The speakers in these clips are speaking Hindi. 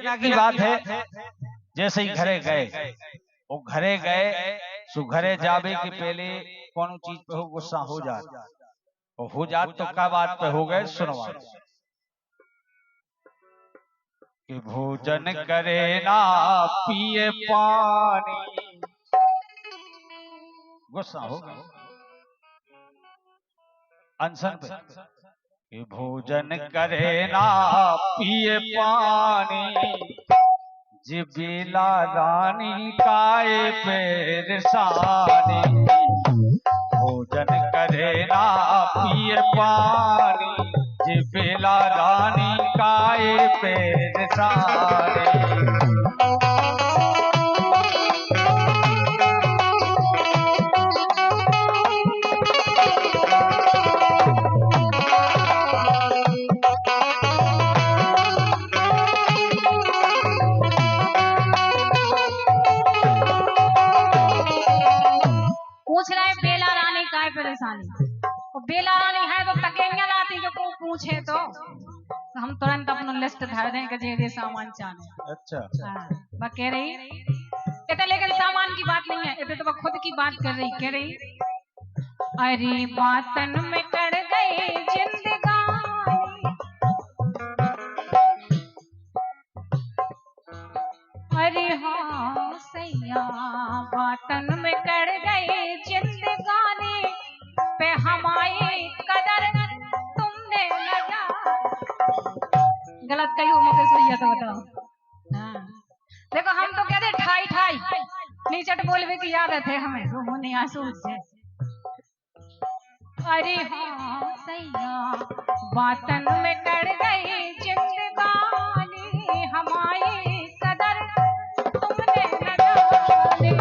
दिना की बात है, जैसे ही घरे गए, वो घरे गए सो घरे जावे के पहले कौन चीज पे हो गुस्सा हो जात, और हो जात तो क्या बात पे हो गए सुनवा कि भोजन करे ना पिए पानी, गुस्सा हो गया अनशन पे कि भोजन करे ना पिए पानी, जिबिला रानी काए पेरसानी, भोजन करे ना पिए पानी, जिबिला रानी काए पेरसानी। पूछ रहे बेला रानी काय परेशानी, तो बेला रानी है तो टकेंगे लाती जो को पूछे तो हम तुरंत अपना लिस्ट धर दें कि जे सामान चाहिए। अच्छा वह कह रही ये तो, लेकिन सामान की बात नहीं है, ये तो वह खुद की बात कर रही। कह रही अरे बातन में कर गई जिंदगानी, अरे हाँ सैया बातन में कर गई जिंदगानी, पे हमारी कदर तुमने न जानी। गलत कही हो मुझे सैया तो बताओ। हाँ देखो हम तो कहते ठाई ठाई नीचट बोलवे की आदत है हमें, तो होने आंसू से। अरे हाँ सैया बातन में कर गई जिंदगानी, हमारी कदर तुमने न जानी।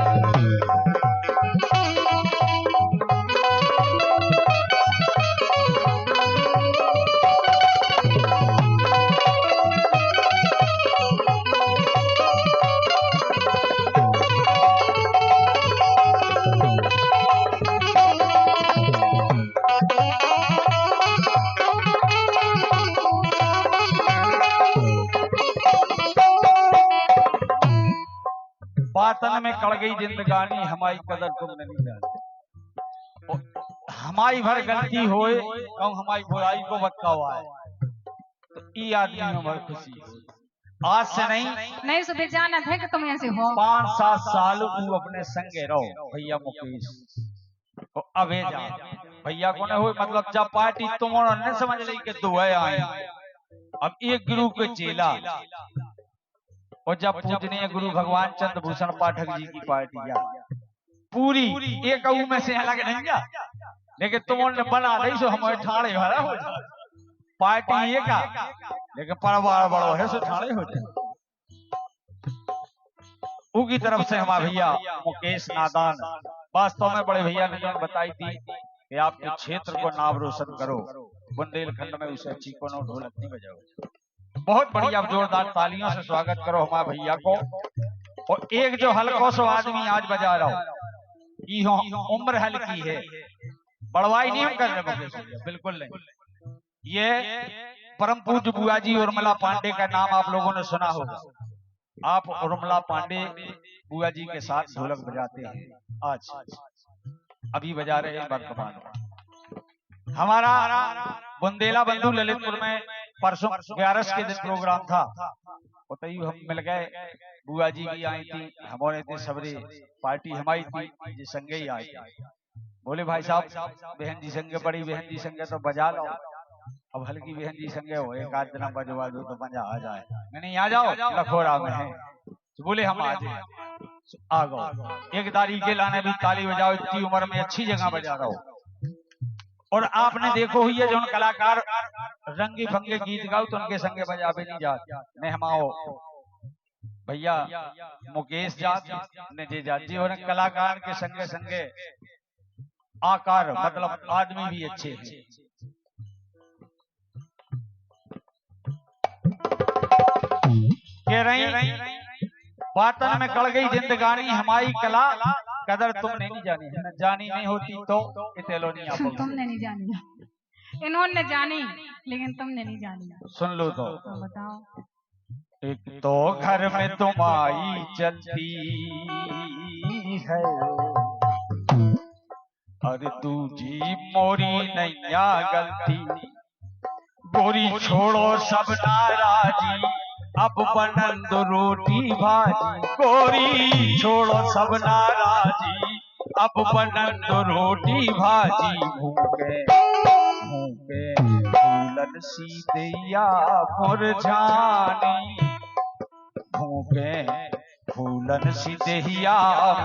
बातन में कड़ गई जिंदगानी, हमारी कदर तुमने नहीं जानी। हमारी भर गलती होए और हमारी बुराई को बक्का हुआ है, तो ये आदमी में भर खुशी है। आज से नहीं सुबह जाना है कि तुम ऐसे हो 5-7 साल तू अपने संगे रहो भैया मुकेश, तो अबे जा भैया को न हो, मतलब जब पार्टी तुम ने समझ ली कि तू है आई, अब एक गुरु के चेला, और जब पूजनीय गुरु भगवान चंद्रभूषण पाठक जी की पार्टी पूरी एक में से अलग नहीं जा, लेकिन तुमने बना दी सो हमारे ठाणे भरा हो जाए पार्टी ये का, लेकिन परिवार बड़ो है सो ठाणे हो जाए। उनकी तरफ से हमारे भैया मुकेश नादान वास्तव में बड़े भैया ने जो बताई थी कि आपके क्षेत्र को नाम रोशन करो, बुंदेलखंड में उसे अच्छी को ढोलक नहीं बजाओ। बहुत बढ़िया, जोरदार तालियों से स्वागत करो हमारे भैया को। और एक जो हल्को सो आदमी आज बजा रहा हूँ, उम्र हल्की है, बड़वाई नहीं हम कर रहे मुकेश, बिल्कुल नहीं। ये परम पूज्य बुआ जी उर्मिला पांडे का नाम आप लोगों ने सुना होगा। आप उर्मिला पांडे बुआ जी के साथ ढोलक बजाते हैं, आज अभी बजा रहे हैं वर्तमान। हमारा बुंदेला बंधु ललितपुर में परसों 11 के दिन प्रोग्राम था, बताइए हम मिल गए, बुआ जी भी आई थी, हमारे थे सबरे पार्टी हमारी थी, जी संगे ही आई थी। बोले भाई साहब बहन जी संगे, बड़ी बहन जी संगे तो बजा लो, अब हल्की बहन जी संगे हो एक आध दिन बजवा दो तो मजा आ जाए। नहीं आ जाओ लखोरा में है, तो बोले हम आ जाए, आ गो एक तारीख के लाने भी ताली बजाओ, इतनी उम्र में अच्छी जगह बजा रहा हो। और आपने देखो हुई है जो कलाकार रंगी भंगे गीत गाओ तो उनके संगे बजावे नहीं जाते, मेहमाओ भैया मुकेश जात ने जे जाती और कलाकार के संगे संगे आकार मतलब आदमी भी अच्छे हैं। कह रही बातन में कड़ गई जिंदगानी, हमारी कला कदर तुमने नहीं जानी है, जानी नहीं होती तो इतेलो नहीं आप तुमने नहीं जानी, इन्होंने जानी लेकिन तुमने नहीं जानी। सुन लो तो बताओ एक तो घर में तुम्हारी चलती है, अरे दूजी मोरी नैया गलती। गोरी छोड़ो सब नाराजी, अब बनंद रोटी भाजी। गोरी छोड़ो सब नाराजी, अब बनंद रोटी भाजी। भूखे भूखे फूलन सी दैया मुरझानी, भूखे फूलन सी दैया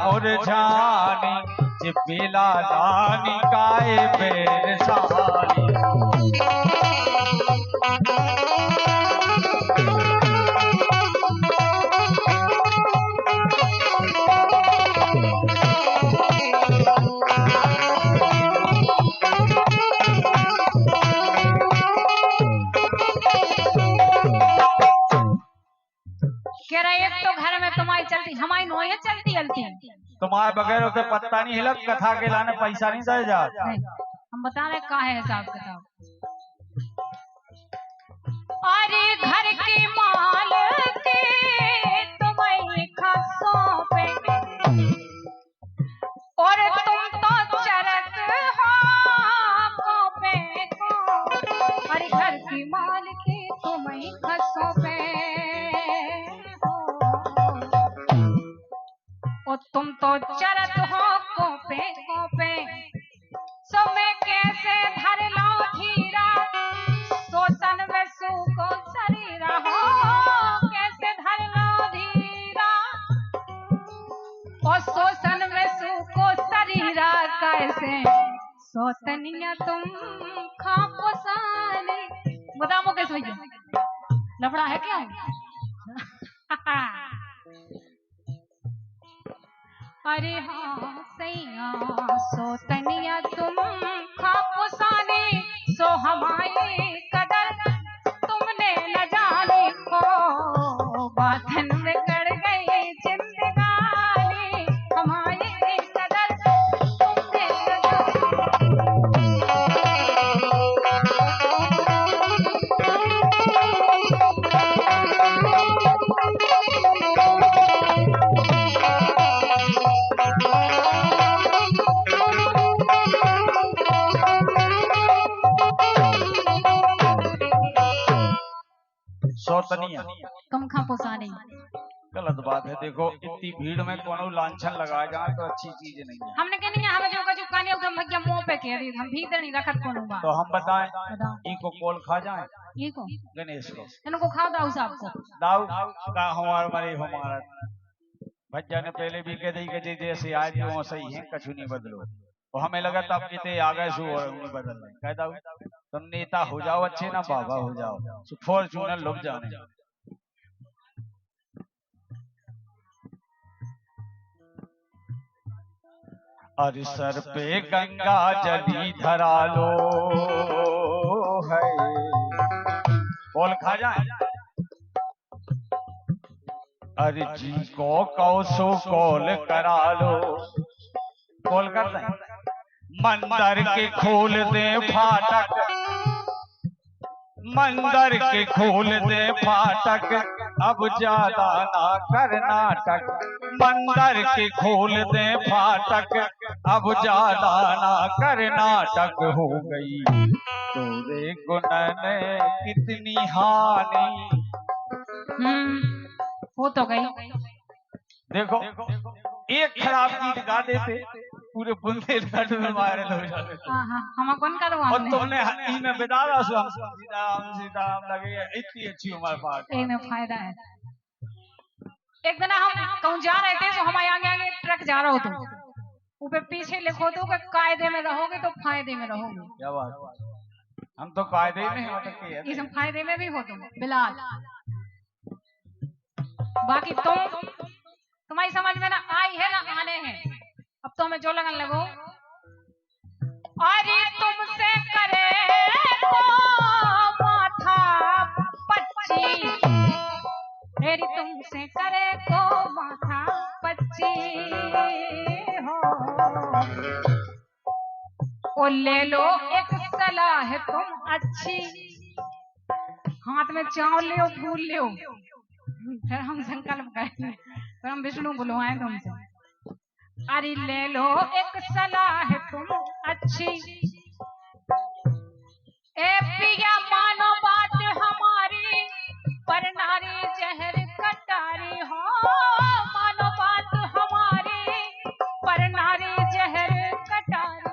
मुरझानी। जे बेला दानी काए बेर सानी। कह रहा एक तो घर में तुम्हारी चलती, हमारी नोए चलती हलती। तुम्हारे बगैर उसे पत्ता नहीं हिलक, कथा के लाने पैसा नहीं दे जा। हम बता रहे का है हिसाब किताब। अरे घर के माल के तुम्हें खसों पे, और तुम तो चरत हो पे को। अरे घर के माल के तुम्हें खसों पे, और तुम तो चरत हो कोपे। सो मैं कैसे धर लो धीरा, शोषण में सूखो शरीरा हो। कैसे धर लो धीरा, और शोषण में सूखो शरीरा। कैसे सोतनिया तुम खापो साले। बताओ मुकेश भैया, लफड़ा है क्या? अरे हाँ सैया सोतनिया तुम खापो साने। सो हमारी कदर तुमने न जाने को, बाथन में कर गई जिंदगानी। हमारी कदर तुमने न सौतनिया तुम खापो साने। गलत बात है। देखो इतनी भीड़ में कोनो लांछन लगाया जाए तो अच्छी चीज नहीं है। हमने कहनी है हमें जो कछु काने उधर मत मुंह पे कह रही, हम भीतर नहीं रखत कोनो बात। तो हम बताएं इनको कोल खा जाए, ये को गणेश को इनको खाओ दाऊ साहब को दाऊ का हमारा भज्जा ने पहले भी कह दी कि जैसे आज जो हो सही है, कछु नहीं बदलो। तो हमें लगा तब कितने आ गए सु और नहीं बदल रहे। कह दाऊ तुम नेता हो जाओ अच्छे ना बाबा हो जाओ, फॉर्चूनर लोग जाने। अरे सर पे गंगा जली धरा लो है, बोल खा जाए। अरे जी को कौसो कॉल करा लो, कॉल कर दें। मंदिर के खोल दे फाटक, मंदिर के खोल दे फाटक। अब ज्यादा ना कर नाटक, मंदिर के खोल दे फाटक। अब ज्यादा ना कर नाटक। हो गई तोरे गुनन कितनी हानि। वो तो गई। देखो एक खराब गीत गा देते पूरे बुंदेलखंड में वायरल हो जाते। हम कौन करो और तुमने हल्दी में बिदारा सीताराम सीताराम लगे। इतनी अच्छी उम्र पार में फायदा है। एक दिन हम कहूँ जा रहे थे तो हमारे आगे आगे ट्रक जा रहा हो, तो ऊपर पीछे लिखो दो कि कायदे में रहोगे तो फायदे में रहोगे। क्या बात, हम तो कायदे में हैं। इसमें फायदे में भी हो तुम बिलाल। बाकी तुम्हारी समझ में ना आई है ना आने हैं। अब तो हमें जो लगन लगो। अरे तुमसे करे तो माथा पच्ची, मेरी तुमसे करे को माथा पच्ची हो। ओ ले लो एक सलाह तुम अच्छी, हाथ में चावल ले फूल ले, फिर हम संकल्प करेंगे, फिर हम विष्णु बुलवाएं तुमसे। अरे ले लो एक सलाह तुम अच्छी, ए पिया मानो बात हमारी, पर नारी जहर कटारी हो। मानो बात हमारी, पर नारी जहर कटारी।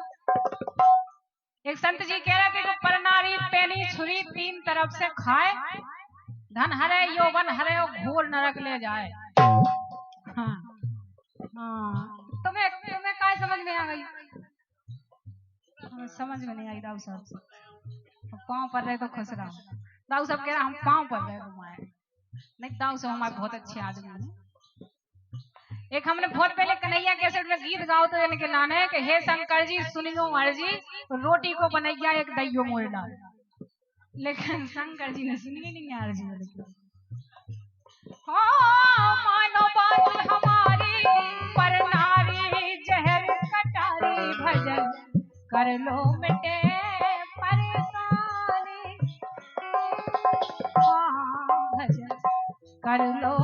एक संत जी कह रहे थे कि पर नारी पेनी छुरी तीन तरफ से खाए, धन हरे यौवन हरे और घोर नरक ले जाए। हाँ हाँ, तुम्हें तुम्हें काय समझ में आ गई? हमें समझ में नहीं आई दाऊ साहब। पाँव पर रहे तो खुश रहो। दाऊ साहब कह रहा हम पाँव पर रहे तुम्हारे, नहीं दाऊ साहब हमारे बहुत अच्छे आदमी हैं। एक हमने बहुत पहले कन्हैया कैसेट में गीत गाओ तो इनके लाने कि हे शंकर जी सुनियो मर्जी, रोटी को बनैया एक दैयो मोड़ डाल। लेकिन शंकर जी ने सुनी नहीं यार जी। मानो बात हमारी, पर नारी जहर कटारी। भजन कर लो मिटे परेशानी, हाँ भजन कर लो